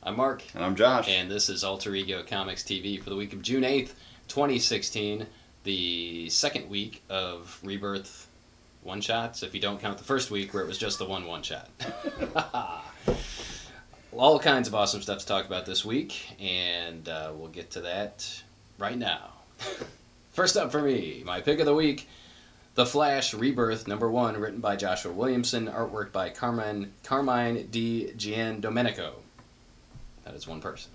I'm Mark. And I'm Josh. And this is Alter Ego Comics TV for the week of June 8th, 2016, the second week of Rebirth one-shots, if you don't count the first week where it was just the one-shot. All kinds of awesome stuff to talk about this week, and we'll get to that right now. First up for me, my pick of the week, The Flash Rebirth #1, written by Joshua Williamson, artwork by Carmine Di Giandomenico. That is one person.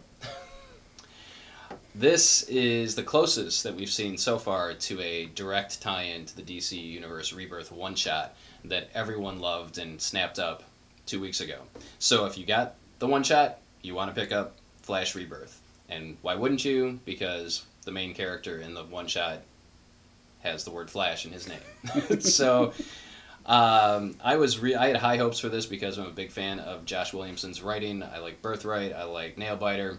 This is the closest that we've seen so far to a direct tie-in to the DC Universe Rebirth one-shot that everyone loved and snapped up 2 weeks ago. So if you got the one-shot, you want to pick up Flash Rebirth. And why wouldn't you? Because the main character in the one-shot has the word Flash in his name. So I had high hopes for this because I'm a big fan of Josh Williamson's writing. I like Birthright, I like Nailbiter,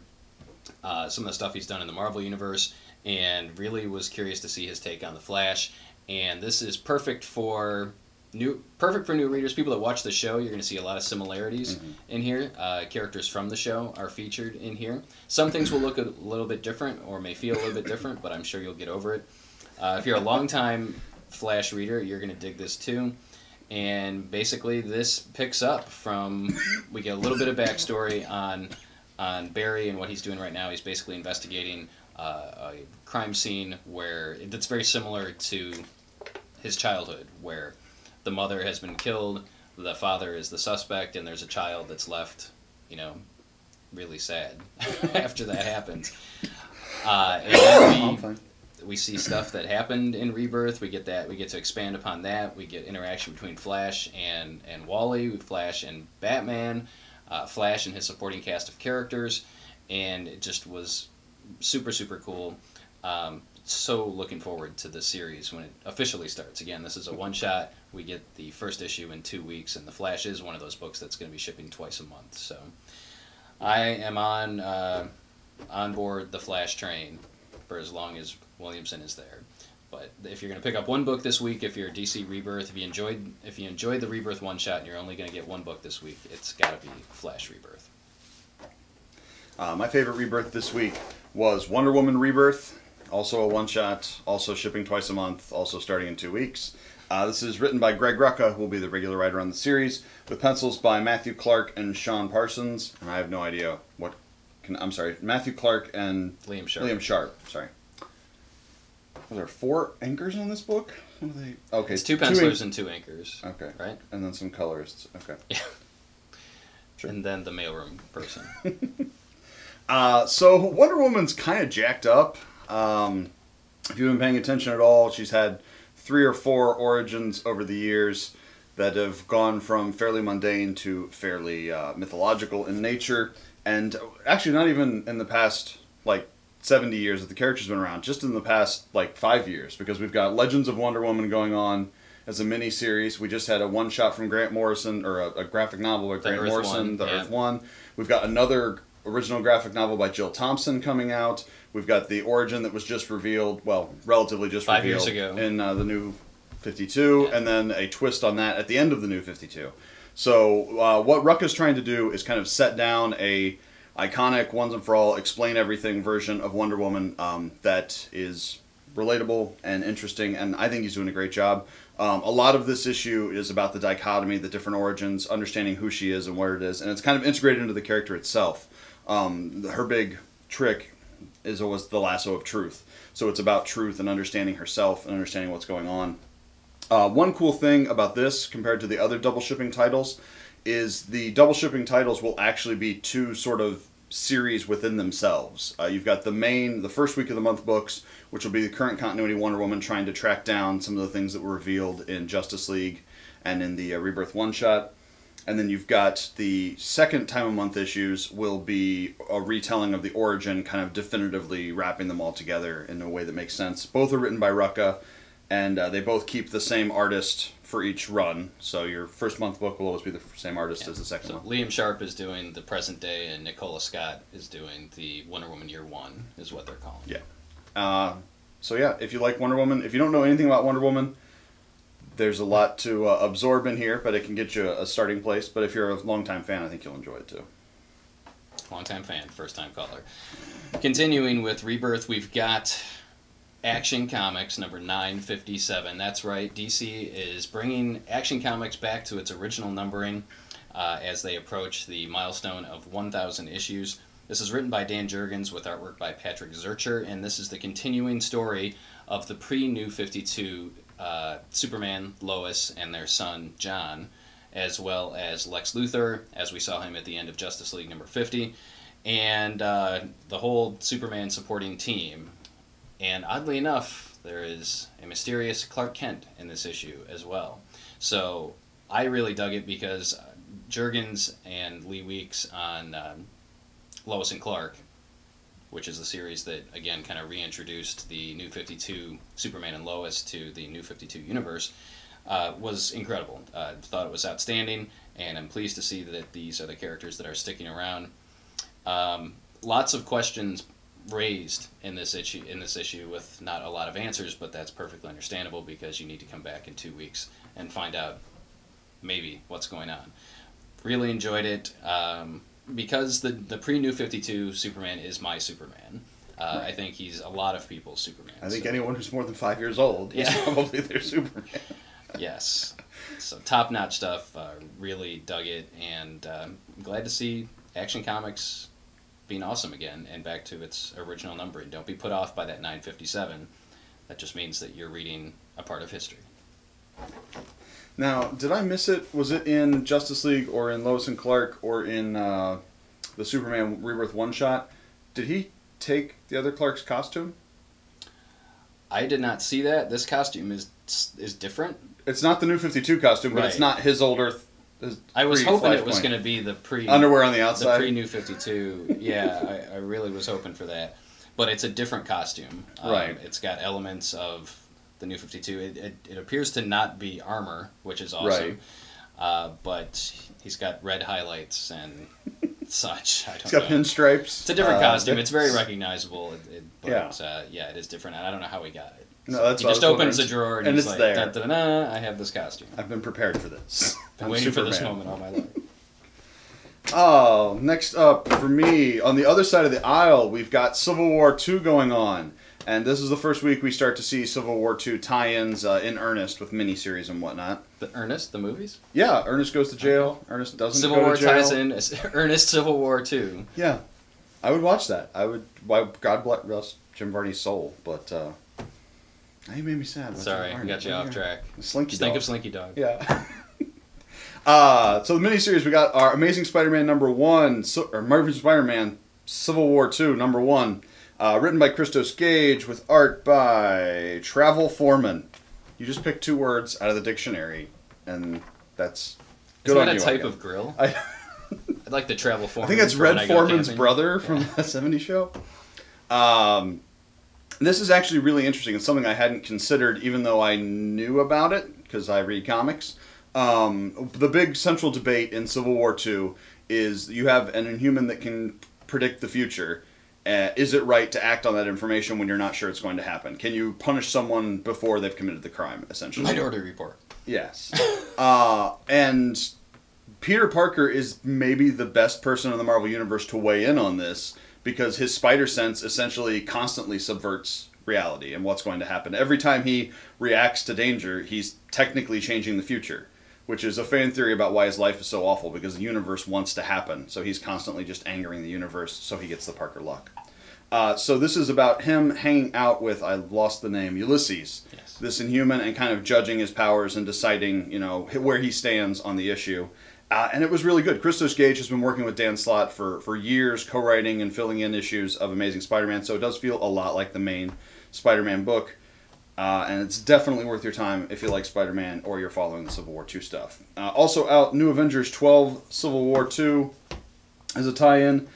some of the stuff he's done in the Marvel Universe, and really was curious to see his take on the Flash. And this is perfect for new readers, people that watch the show. You're going to see a lot of similarities in here. Characters from the show are featured in here. Some things will look a little bit different or may feel a little bit different, but I'm sure you'll get over it. If you're a longtime Flash reader, you're going to dig this too. And basically this picks up from, we get a little bit of backstory on Barry and what he's doing right now. He's basically investigating a crime scene where that's very similar to his childhood, where the mother has been killed, the father is the suspect, and there's a child that's left, you know, really sad after that happens. And then we see stuff that happened in Rebirth. We get to expand upon that. We get interaction between Flash and Wally, Flash and Batman, Flash and his supporting cast of characters, and it just was super, super cool. So looking forward to the series when it officially starts. Again, this is a one-shot. We get the first issue in 2 weeks, and The Flash is one of those books that's going to be shipping twice a month. So I am on board the Flash train for as long as Williamson is there. But if you're going to pick up one book this week, if you're DC Rebirth, if you enjoyed the Rebirth one-shot and you're only going to get one book this week, it's got to be Flash Rebirth. My favorite Rebirth this week was Wonder Woman Rebirth, also a one-shot, also shipping twice a month, also starting in 2 weeks. This is written by Greg Rucka, who will be the regular writer on the series, with pencils by Matthew Clark and Sean Parsons. And I have no idea Matthew Clark and Liam Sharp. Liam Sharp, sorry. Are there 4 anchors on this book? What are they? Okay, it's 2 pencilers and 2 anchors. Okay. Right? And then some colorists. Okay. Yeah. Sure. And then the mailroom person. So Wonder Woman's kind of jacked up. If you've been paying attention at all, she's had 3 or 4 origins over the years that have gone from fairly mundane to fairly mythological in nature. And actually not even in the past, 70 years that the character's been around, just in the past, 5 years, because we've got Legends of Wonder Woman going on as a mini-series. We just had a one-shot from Grant Morrison, or a graphic novel by Grant Morrison, The Earth One. We've got another original graphic novel by Jill Thompson coming out. We've got the origin that was just revealed, well, relatively just 5 revealed years ago in the New 52, and then a twist on that at the end of the New 52. So what Rucka's trying to do is kind of set down a iconic, once and for all, explain everything version of Wonder Woman that is relatable and interesting, and I think he's doing a great job. A lot of this issue is about the dichotomy, the different origins, understanding who she is and what it is, and it's kind of integrated into the character itself. Her big trick is always the lasso of truth, so it's about truth and understanding herself and understanding what's going on. One cool thing about this compared to the other double shipping titles is the double shipping titles will actually be 2 sort of series within themselves. You've got the first week of the month books, which will be the current continuity Wonder Woman trying to track down some of the things that were revealed in Justice League and in the Rebirth one-shot. And then you've got the second time of month issues will be a retelling of the origin, kind of definitively wrapping them all together in a way that makes sense. Both are written by Rucka, and they both keep the same artist for each run. So your first month book will always be the same artist as the second one. Liam Sharp is doing the present day, and Nicola Scott is doing the Wonder Woman Year 1, is what they're calling it. Yeah. So yeah, if you like Wonder Woman, if you don't know anything about Wonder Woman, there's a lot to absorb in here, but it can get you a starting place. But if you're a longtime fan, I think you'll enjoy it too. Long-time fan, first-time caller. Continuing with Rebirth, we've got Action Comics number 957. That's right, DC is bringing Action Comics back to its original numbering as they approach the milestone of 1,000 issues. This is written by Dan Jurgens with artwork by Patrick Zurcher, and this is the continuing story of the pre-New 52 Superman, Lois, and their son, John, as well as Lex Luthor, as we saw him at the end of Justice League number 50, and the whole Superman supporting team. And oddly enough, there is a mysterious Clark Kent in this issue as well. So I really dug it because Jurgens and Lee Weeks on Lois and Clark, which is the series that, again, kind of reintroduced the New 52 Superman and Lois to the New 52 universe, was incredible. Thought it was outstanding, and I'm pleased to see that these are the characters that are sticking around. Lots of questions raised in this issue with not a lot of answers, but that's perfectly understandable because you need to come back in 2 weeks and find out maybe what's going on. Really enjoyed it because the pre-New 52 Superman is my Superman. Right. I think he's a lot of people's Superman. I think anyone who's more than 5 years old is probably their Superman. Yes. So top-notch stuff. Really dug it, and I'm glad to see Action Comics being awesome again and back to its original numbering. Don't be put off by that 957. That just means that you're reading a part of history. Now, did I miss it? Was it in Justice League or in Lois and Clark or in the Superman Rebirth one-shot? Did he take the other Clark's costume? I did not see that. This costume is different. It's not the New 52 costume, but it's not his old Earth. I was hoping it was going to be the underwear on the outside. The pre-New 52. Yeah, I really was hoping for that. But it's a different costume. Right. It's got elements of the New 52. It appears to not be armor, which is awesome. Right. But he's got red highlights and such. He's got pinstripes. It's a different costume. It's very recognizable. But it is different. And I don't know how he got it. No, that's he just opens the drawer and he's it's like, there. Dun, dun, dun, dun, I have this costume. I've been prepared for this. Been waiting for this moment all my life. Oh, next up for me, on the other side of the aisle, we've got Civil War II going on. And this is the first week we start to see Civil War II tie-ins in earnest with miniseries and whatnot. The Ernest, the movies? Yeah, Ernest goes to jail. Ernest doesn't Civil go War to jail. ties in Ernest Civil War II. Yeah, I would watch that. I would. Why, God bless Jim Varney's soul, but he made me sad. Sorry, I got you off track. Slinky Just Dog. think of Slinky Dog. Yeah. So the miniseries, we got our Amazing Spider-Man #1, or Marvel Spider-Man Civil War II #1, written by Christos Gage with art by Travel Foreman. You just pick 2 words out of the dictionary, and that's good on you. Is that a type of grill? I'd like the Travel Foreman. I think it's Red Foreman's brother from that '70s show. This is actually really interesting. It's something I hadn't considered, even though I knew about it, because I read comics. The big central debate in Civil War II is you have an Inhuman that can predict the future. Is it right to act on that information when you're not sure it's going to happen? Can you punish someone before they've committed the crime, essentially? Minority Report. Yes. And Peter Parker is maybe the best person in the Marvel Universe to weigh in on this, because his spider sense essentially constantly subverts reality and what's going to happen. Every time he reacts to danger, he's technically changing the future, which is a fan theory about why his life is so awful, because the universe wants to happen, so he's constantly just angering the universe so he gets the Parker luck. So this is about him hanging out with, I lost the name, Ulysses, yes. This Inhuman, and kind of judging his powers and deciding, you know, where he stands on the issue. And it was really good. Christos Gage has been working with Dan Slott for years, co-writing and filling in issues of Amazing Spider-Man, so it does feel a lot like the main Spider-Man book. And it's definitely worth your time if you like Spider-Man or you're following the Civil War II stuff. Also out, New Avengers 12, Civil War II as a tie-in.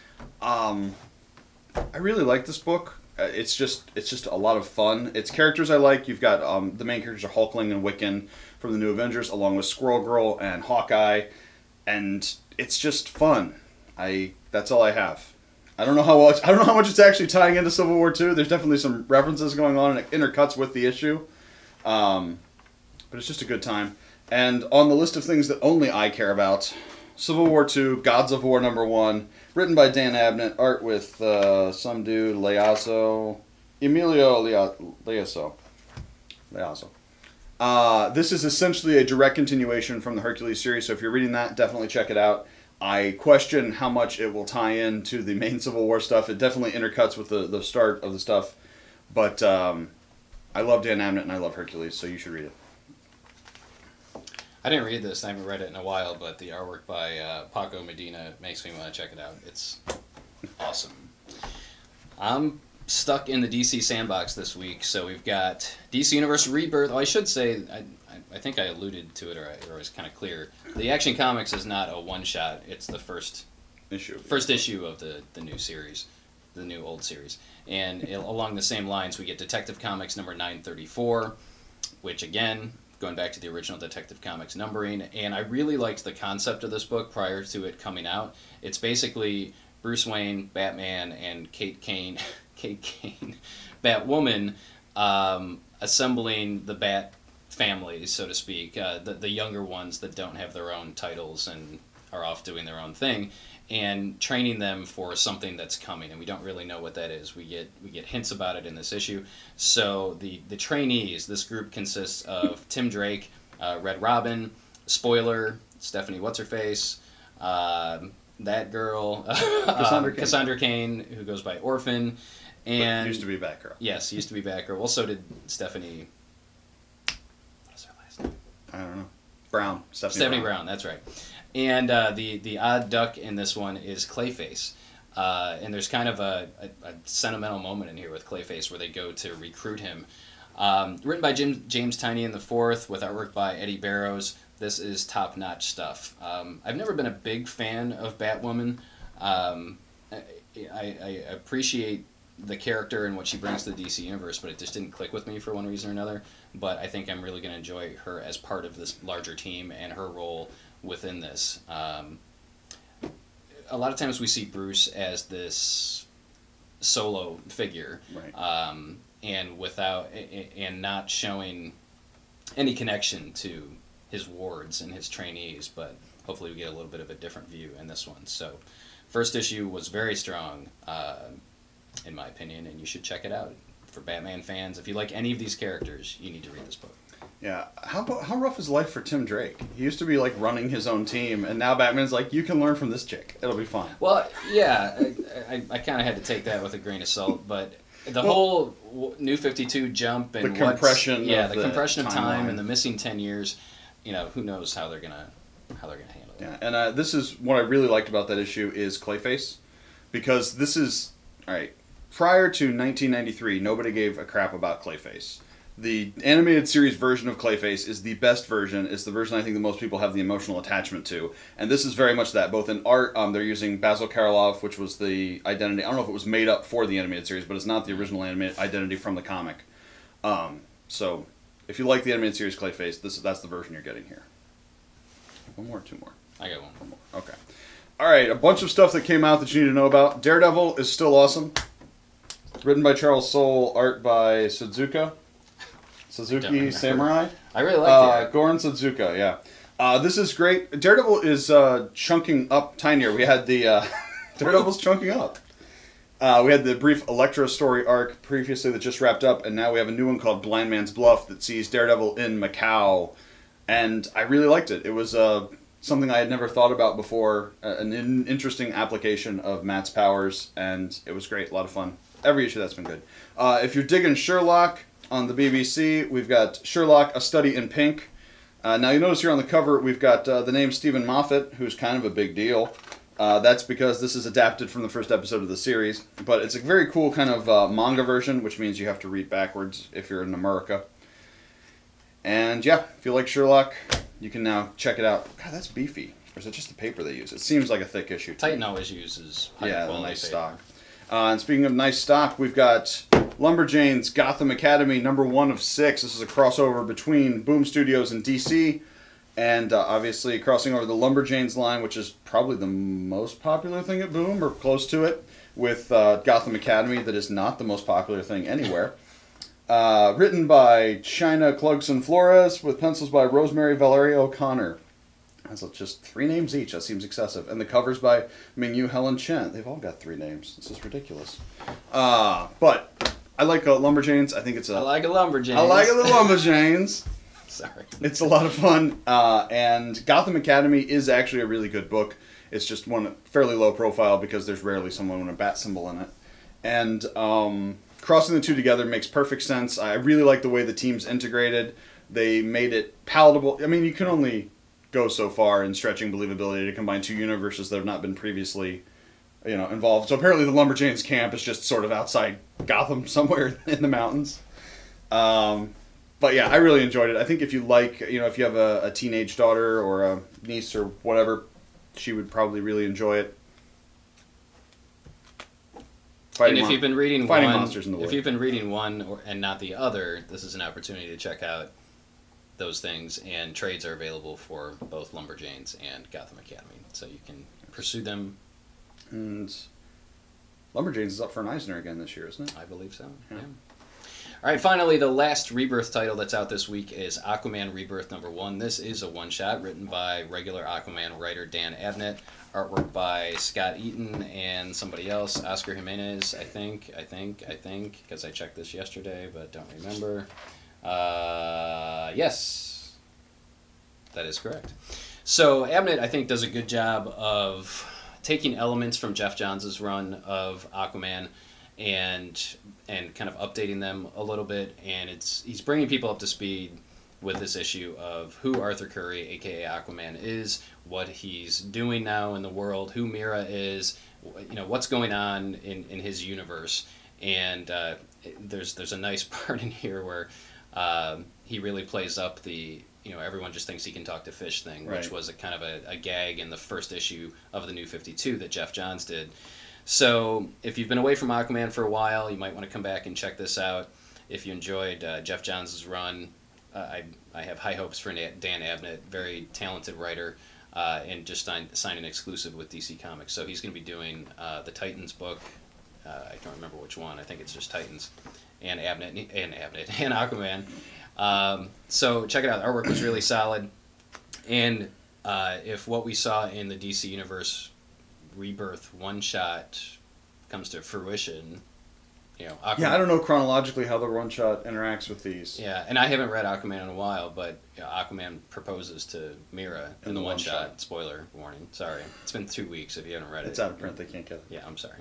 I really like this book. It's just a lot of fun. It's characters I like. You've got the main characters are Hulkling and Wiccan from the New Avengers, along with Squirrel Girl and Hawkeye. And it's just fun. That's all I have. I don't know how much it's actually tying into Civil War II. There's definitely some references going on, and it intercuts with the issue. But it's just a good time. And on the list of things that only I care about, Civil War II, Gods of War #1, written by Dan Abnett, art with some dude, Emilio Leaso. This is essentially a direct continuation from the Hercules series, so if you're reading that, definitely check it out. I question how much it will tie in to the main Civil War stuff. It definitely intercuts with the start of the stuff, but I love Dan Abnett and I love Hercules, so you should read it. I didn't read this. I haven't read it in a while, but the artwork by Paco Medina makes me want to check it out. It's awesome. I'm stuck in the DC sandbox this week, so we've got DC Universe Rebirth. Oh, I should say, I think I alluded to it, or it was kind of clear. The Action Comics is not a one-shot. It's the first issue of the new series, the new old series. And along the same lines, we get Detective Comics number 934, which, again, going back to the original Detective Comics numbering, and I really liked the concept of this book prior to it coming out. It's basically Bruce Wayne, Batman, and Kate Kane, Batwoman, assembling the Bat family, so to speak, the younger ones that don't have their own titles and are off doing their own thing, and training them for something that's coming, and we don't really know what that is. We get hints about it in this issue. So the trainees, this group consists of Tim Drake, Red Robin, Spoiler, Stephanie What's-Her-Face, that girl, Cassandra Cain, who goes by Orphan, and... But used to be Batgirl. Yes, used to be Batgirl. Well, so did Stephanie... What's her last name? I don't know. Brown. Stephanie Brown, that's right. And the odd duck in this one is Clayface. And there's kind of a sentimental moment in here with Clayface where they go to recruit him. Written by James Tynion IV with artwork by Eddie Barrows. This is top-notch stuff. I've never been a big fan of Batwoman. I appreciate the character and what she brings to the DC Universe, but it just didn't click with me for one reason or another. But I think I'm really going to enjoy her as part of this larger team and her role within this. A lot of times we see Bruce as this solo figure, right. and not showing any connection to his wards and his trainees, but hopefully we get a little bit of a different view in this one. So first issue was very strong, in my opinion, and you should check it out. For Batman fans, if you like any of these characters, you need to read this book. Yeah, how rough is life for Tim Drake? He used to be like running his own team, and now Batman's like, you can learn from this chick. It'll be fine. Well, yeah, I kind of had to take that with a grain of salt, but the whole New 52 jump and the compression, the compression of time and the missing 10 years, who knows how they're gonna handle it. Yeah, and this is what I really liked about that issue is Clayface, because this is all right. Prior to 1993, nobody gave a crap about Clayface. The animated series version of Clayface is the best version. It's the version I think that most people have the emotional attachment to. And this is very much that. Both in art, they're using Basil Karloff, which was the identity. I don't know if it was made up for the animated series, but it's not the original animated identity from the comic. So if you like the animated series Clayface, that's the version you're getting here. One more or two more? I got one more. Okay. All right, a bunch of stuff that came out that you need to know about. Daredevil is still awesome. Written by Charles Soule, art by Suzuki Samurai. I really like it. Goran Suzuka, yeah. This is great. Daredevil is chunking up tinier. We had the Daredevil's chunking up. We had the brief Elektra story arc previously that just wrapped up, and now we have a new one called Blind Man's Bluff that sees Daredevil in Macau, and I really liked it. It was something I had never thought about before, an interesting application of Matt's powers, and it was great, a lot of fun. Every issue that's been good. If you're digging Sherlock on the BBC, we've got Sherlock, A Study in Pink. Now you notice here on the cover we've got the name Stephen Moffat, who's kind of a big deal. That's because this is adapted from the first episode of the series. But it's a very cool kind of manga version, which means you have to read backwards if you're in America. And yeah, if you like Sherlock, you can now check it out. God, that's beefy. Or is it just the paper they use? It seems like a thick issue. Titan always uses high quality nice paper. Stock. And speaking of nice stock, we've got Lumberjanes, Gotham Academy, #1 of 6. This is a crossover between Boom Studios and DC. And obviously crossing over the Lumberjanes line, which is probably the most popular thing at Boom, or close to it, with Gotham Academy, that is not the most popular thing anywhere. Written by China Clugson Flores, with pencils by Rosemary Valeria O'Connor. That's just 3 names each. That seems excessive. And the cover's by Mingyu, Helen Chen. They've all got 3 names. This is ridiculous. But I like Lumberjanes. I think it's a... I like a Lumberjanes. I like the Lumberjanes. Sorry. It's a lot of fun. And Gotham Academy is actually a really good book. It's just one fairly low profile because there's rarely someone with a bat symbol in it. And crossing the two together makes perfect sense. I really like the way the team's integrated. They made it palatable. I mean, you can only go so far in stretching believability to combine 2 universes that have not been previously, involved. So apparently the Lumberjanes camp is just sort of outside Gotham somewhere in the mountains. But yeah, I really enjoyed it. I think if you like, if you have a teenage daughter or a niece or whatever, she would probably really enjoy it. And if you've been reading monsters in the if you've been reading one and not the other, this is an opportunity to check out those things, and trades are available for both Lumberjanes and Gotham Academy, so you can pursue them. And Lumberjanes is up for an Eisner again this year, isn't it? I believe so. Yeah. All right, finally, the last Rebirth title that's out this week is Aquaman Rebirth #1. This is a one-shot written by regular Aquaman writer Dan Abnett, artwork by Scott Eaton and somebody else, Oscar Jimenez, I think, because I checked this yesterday, but don't remember. Yes, that is correct. So Abnett, I think, does a good job of taking elements from Jeff Johns' run of Aquaman and kind of updating them a little bit, and he's bringing people up to speed with this issue of who Arthur Curry, aka Aquaman, is, what he's doing now in the world, who Mira is, what's going on in his universe, and there's a nice part in here where he really plays up the everyone just thinks he can talk to fish thing, right, which was a kind of a gag in the first issue of the New 52 that Jeff Johns did. So if you've been away from Aquaman for a while, you might want to come back and check this out. If you enjoyed Jeff Johns' run, I have high hopes for Dan Abnett, very talented writer, and just signed an exclusive with DC Comics. So he's going to be doing the Titans book. I don't remember which one. I think it's just Titans and Abnett and Aquaman. So check it out. The artwork was really solid. And if what we saw in the DC Universe Rebirth one-shot comes to fruition, Aquaman, yeah, I don't know chronologically how the one-shot interacts with these. Yeah, and I haven't read Aquaman in a while, but Aquaman proposes to Mira in the one-shot. Spoiler warning. Sorry. It's been 2 weeks if you haven't read it. It's out of print. They can't get it. Yeah, I'm sorry.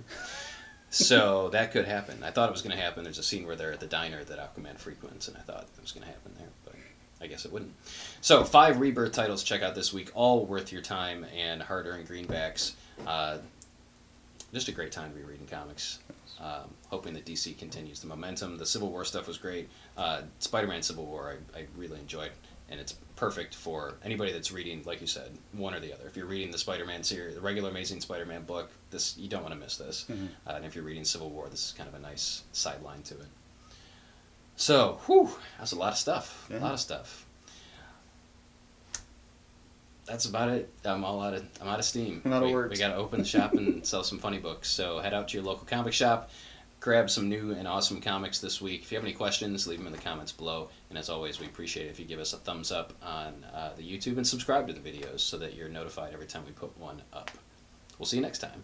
So that could happen. I thought it was going to happen. There's a scene where they're at the diner that Aquaman frequents, and I thought it was going to happen there, but I guess it wouldn't. So 5 Rebirth titles to check out this week, all worth your time and hard-earned greenbacks. Just a great time to be reading comics. Hoping that DC continues the momentum. The Civil War stuff was great. SpiderMan Civil War I really enjoyed, and it's perfect for anybody that's reading, like you said, one or the other. If you're reading the Spider-Man series, the regular Amazing Spider-Man book, you don't want to miss this. Mm-hmm. And if you're reading Civil War, this is kind of a nice sideline to it. So, that's a lot of stuff. Yeah. A lot of stuff. That's about it. I'm out of steam. I'm out of words. We got to open the shop and sell some funny books. So head out to your local comic shop, grab some new and awesome comics this week. If you have any questions, leave them in the comments below. And as always, we appreciate it if you give us a thumbs up on the YouTube and subscribe to the videos so that you're notified every time we put one up. We'll see you next time.